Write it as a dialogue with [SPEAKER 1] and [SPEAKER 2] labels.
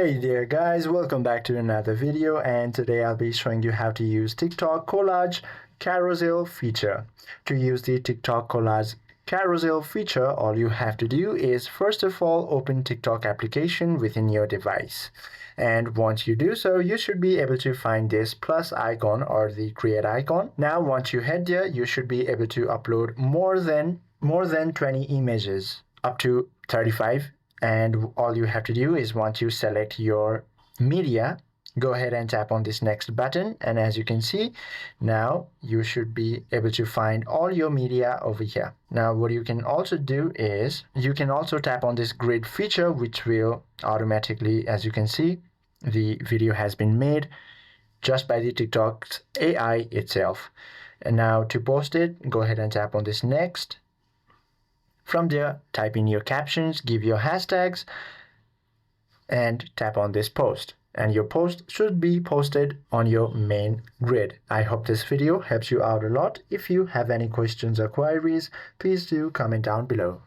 [SPEAKER 1] Hey there guys, welcome back to another video, and today I'll be showing you how to use TikTok Collage Carousel feature. To use the TikTok Collage Carousel feature, all you have to do is first of all open TikTok application within your device. And once you do so, you should be able to find this plus icon or the create icon. Now once you head there, you should be able to upload more than 20 images, up to 35. And all you have to do is once you select your media, go ahead and tap on this next button, and as you can see, now you should be able to find all your media over here. Now what you can also do is you can also tap on this grid feature, which will automatically, as you can see, the video has been made just by the TikTok's AI itself. And now to post it, go ahead and tap on this next. From there, type in your captions, give your hashtags, and tap on this post. And your post should be posted on your main grid. I hope this video helps you out a lot. If you have any questions or queries, please do comment down below.